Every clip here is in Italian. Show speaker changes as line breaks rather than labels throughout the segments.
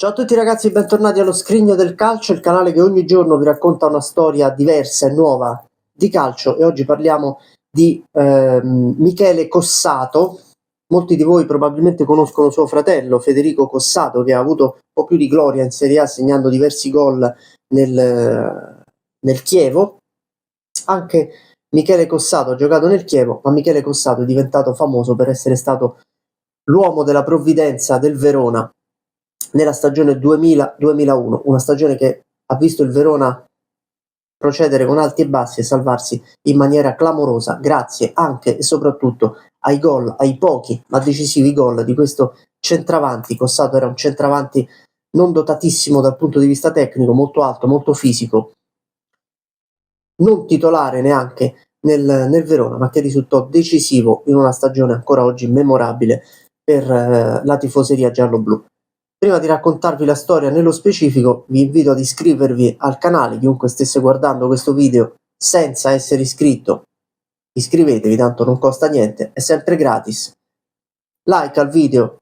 Ciao a tutti ragazzi, bentornati allo Scrigno del Calcio, il canale che ogni giorno vi racconta una storia diversa e nuova di calcio, e oggi parliamo di Michele Cossato. Molti di voi probabilmente conoscono suo fratello Federico Cossato, che ha avuto un po' più di gloria in Serie A segnando diversi gol nel Chievo. Anche Michele Cossato ha giocato nel Chievo, ma Michele Cossato è diventato famoso per essere stato l'uomo della provvidenza del Verona nella stagione 2000-2001, una stagione che ha visto il Verona procedere con alti e bassi e salvarsi in maniera clamorosa, grazie anche e soprattutto ai gol, ai pochi ma decisivi gol di questo centravanti. Cossato era un centravanti non dotatissimo dal punto di vista tecnico, molto alto, molto fisico, non titolare neanche nel Verona, ma che risultò decisivo in una stagione ancora oggi memorabile per la tifoseria giallo-blu. Prima di raccontarvi la storia nello specifico, vi invito ad iscrivervi al canale. Chiunque stesse guardando questo video senza essere iscritto, iscrivetevi, tanto non costa niente, è sempre gratis. Like al video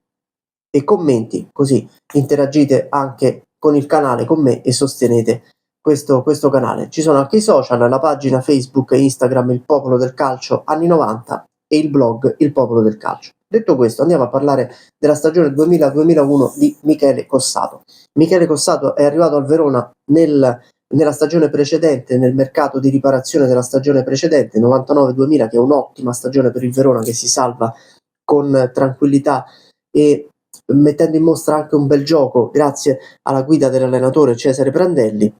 e commenti, così interagite anche con il canale, con me, e sostenete questo canale. Ci sono anche i social, la pagina Facebook e Instagram Il Popolo del Calcio anni 90 e il blog Il Popolo del Calcio. Detto questo, andiamo a parlare della stagione 2000-2001 di Michele Cossato. Michele Cossato è arrivato al Verona nella stagione precedente, nel mercato di riparazione della stagione precedente, 99-2000, che è un'ottima stagione per il Verona, che si salva con tranquillità e mettendo in mostra anche un bel gioco grazie alla guida dell'allenatore Cesare Prandelli.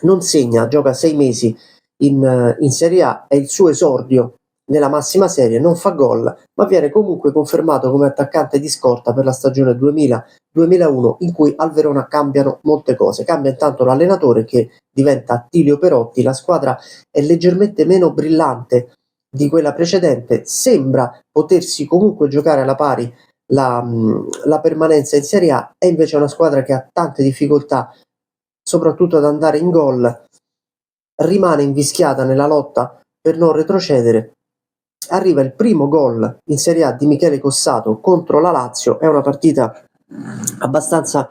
Non segna, gioca 6 mesi in Serie A, è il suo esordio nella massima serie, non fa gol, ma viene comunque confermato come attaccante di scorta per la stagione 2000-2001, in cui al Verona cambiano molte cose. Cambia intanto l'allenatore, che diventa Attilio Perotti, la squadra è leggermente meno brillante di quella precedente, sembra potersi comunque giocare alla pari la permanenza in Serie A, è invece una squadra che ha tante difficoltà soprattutto ad andare in gol, rimane invischiata nella lotta per non retrocedere. Arriva il primo gol in Serie A di Michele Cossato contro la Lazio, è una partita abbastanza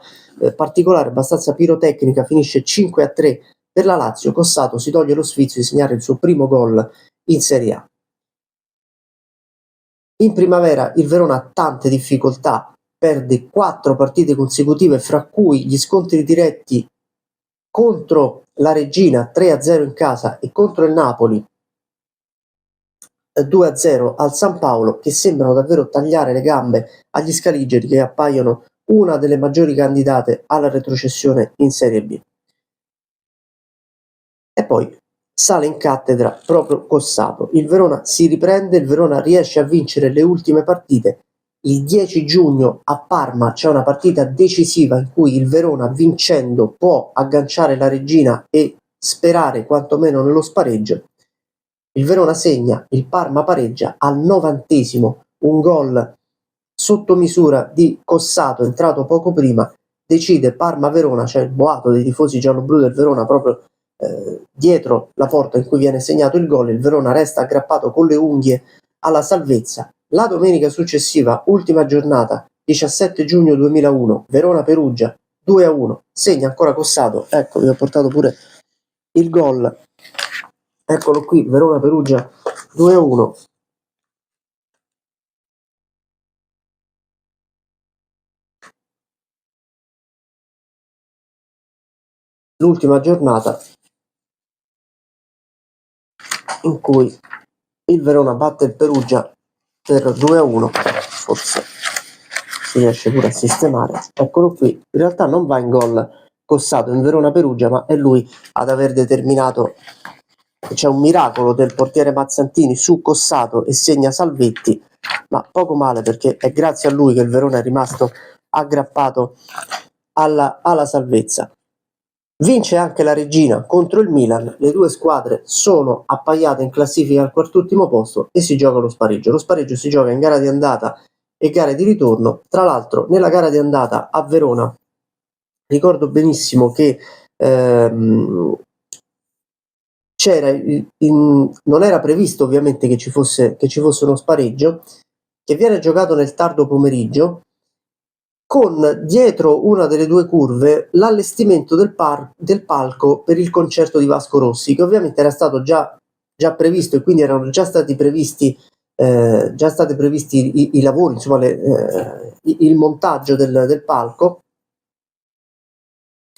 particolare, abbastanza pirotecnica, finisce 5-3 per la Lazio. Cossato si toglie lo sfizio di segnare il suo primo gol in Serie A. In primavera il Verona ha tante difficoltà, perde 4 partite consecutive, fra cui gli scontri diretti contro la Reggina 3-0 in casa e contro il Napoli 2-0 al San Paolo, che sembrano davvero tagliare le gambe agli scaligeri, che appaiono una delle maggiori candidate alla retrocessione in Serie B. E poi sale in cattedra proprio Cossato. Il Verona si riprende, il Verona riesce a vincere le ultime partite. Il 10 giugno a Parma c'è una partita decisiva in cui il Verona, vincendo, può agganciare la Reggina e sperare quantomeno nello spareggio. Il Verona segna, il Parma pareggia al 90°, un gol sotto misura di Cossato, entrato poco prima, decide Parma-Verona. C'è il boato dei tifosi gialloblu del Verona proprio dietro la porta in cui viene segnato il gol. Il Verona resta aggrappato con le unghie alla salvezza. La domenica successiva, ultima giornata, 17 giugno 2001, Verona-Perugia 2-1, segna ancora Cossato. Ecco, vi ho portato pure il gol, eccolo qui, Verona-Perugia 2-1. L'ultima giornata in cui il Verona batte il Perugia per 2-1, forse si riesce pure a sistemare, eccolo qui. In realtà non va in gol Cossato in Verona-Perugia, ma è lui ad aver determinato. C'è un miracolo del portiere Mazzantini su Cossato e segna Salvetti, ma poco male, perché è grazie a lui che il Verona è rimasto aggrappato alla salvezza. Vince anche la Reggina contro il Milan, le due squadre sono appaiate in classifica al quart'ultimo posto e si gioca lo spareggio. Lo spareggio si gioca in gara di andata e gare di ritorno. Tra l'altro, nella gara di andata a Verona ricordo benissimo che non era previsto ovviamente che ci fosse uno spareggio, che viene giocato nel tardo pomeriggio, con dietro una delle due curve l'allestimento del palco per il concerto di Vasco Rossi, che ovviamente era stato già previsto, e quindi erano già stati previsti i lavori, insomma il montaggio del palco,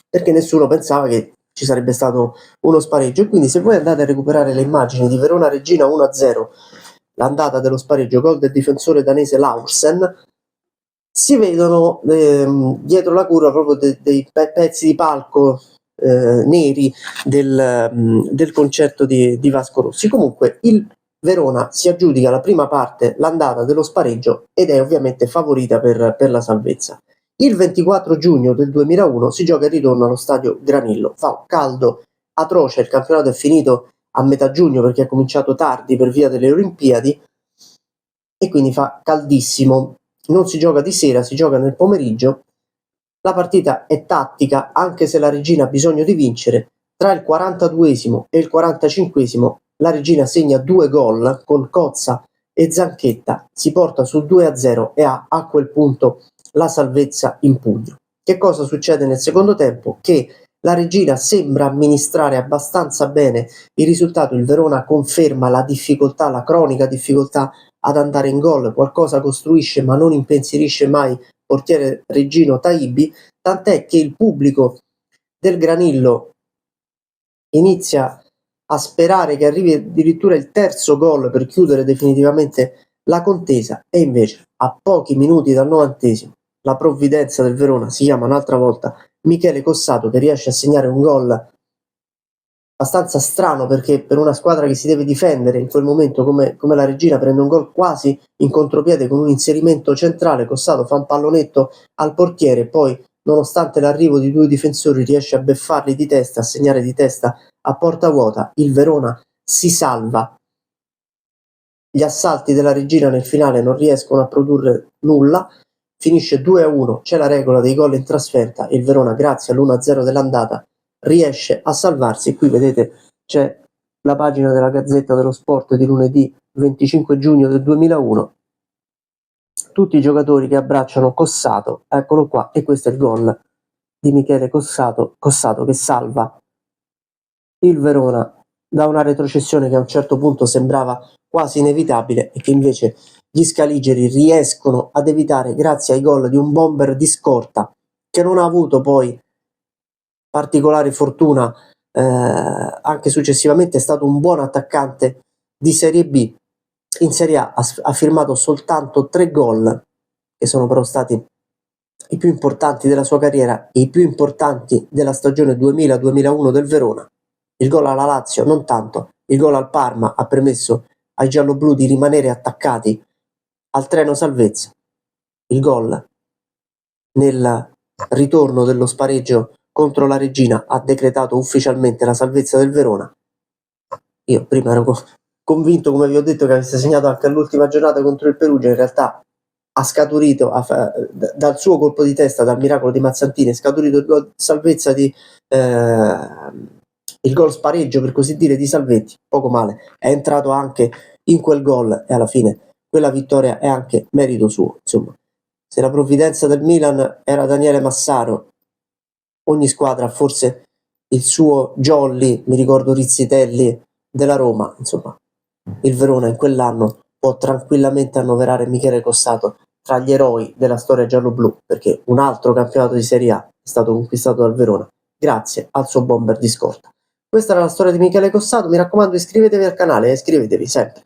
perché nessuno pensava che ci sarebbe stato uno spareggio. E quindi se voi andate a recuperare le immagini di Verona Regina 1-0, l'andata dello spareggio, gol del difensore danese Laursen, si vedono dietro la curva proprio dei pezzi di palco neri del concerto di Vasco Rossi. Comunque il Verona si aggiudica la prima parte, l'andata dello spareggio, ed è ovviamente favorita per la salvezza. Il 24 giugno del 2001 si gioca il ritorno allo stadio Granillo. Fa un caldo atroce, il campionato è finito a metà giugno perché è cominciato tardi per via delle Olimpiadi, e quindi fa caldissimo. Non si gioca di sera, si gioca nel pomeriggio. La partita è tattica, anche se la Regina ha bisogno di vincere. Tra il 42esimo e il 45esimo la Regina segna 2 gol con Cozza e Zanchetta, si porta sul 2-0 e ha a quel punto la salvezza in pugno. Che cosa succede nel secondo tempo? Che la Regina sembra amministrare abbastanza bene il risultato, il Verona conferma la difficoltà, la cronica difficoltà ad andare in gol, qualcosa costruisce ma non impensierisce mai portiere Reggino Taibi, tant'è che il pubblico del Granillo inizia a sperare che arrivi addirittura il terzo gol per chiudere definitivamente la contesa, e invece a pochi minuti dal 90esimo la provvidenza del Verona si chiama un'altra volta Michele Cossato, che riesce a segnare un gol abbastanza strano, perché per una squadra che si deve difendere in quel momento come la Regina prende un gol quasi in contropiede con un inserimento centrale. Cossato fa un pallonetto al portiere, poi nonostante l'arrivo di 2 difensori riesce a beffarli di testa, a segnare di testa a porta vuota. Il Verona si salva, gli assalti della Regina nel finale non riescono a produrre nulla, finisce 2-1, c'è la regola dei gol in trasferta e il Verona, grazie all'1-0 dell'andata, riesce a salvarsi. Qui vedete c'è la pagina della Gazzetta dello Sport di lunedì 25 giugno del 2001, tutti i giocatori che abbracciano Cossato, eccolo qua, e questo è il gol di Michele Cossato che salva il Verona da una retrocessione che a un certo punto sembrava quasi inevitabile e che invece gli scaligeri riescono ad evitare grazie ai gol di un bomber di scorta, che non ha avuto poi particolare fortuna, anche successivamente è stato un buon attaccante di Serie B. In Serie A ha firmato soltanto 3 gol, che sono però stati i più importanti della sua carriera e i più importanti della stagione 2000-2001 del Verona. Il gol alla Lazio non tanto, il gol al Parma ha permesso ai gialloblu di rimanere attaccati al treno salvezza. Il gol nel ritorno dello spareggio contro la Regina ha decretato ufficialmente la salvezza del Verona. Io prima ero convinto, come vi ho detto, che avesse segnato anche all'ultima giornata contro il Perugia. In realtà ha scaturito dal suo colpo di testa, dal miracolo di Mazzantini, è scaturito il gol salvezza il gol spareggio, per così dire, di Salvetti. Poco male, è entrato anche in quel gol e alla fine quella vittoria è anche merito suo. Insomma, se la provvidenza del Milan era Daniele Massaro, ogni squadra ha forse il suo Jolly, mi ricordo Rizzitelli della Roma. Insomma, il Verona in quell'anno può tranquillamente annoverare Michele Cossato tra gli eroi della storia gialloblu, perché un altro campionato di Serie A è stato conquistato dal Verona grazie al suo bomber di scorta. Questa era la storia di Michele Cossato. Mi raccomando, iscrivetevi al canale e iscrivetevi sempre.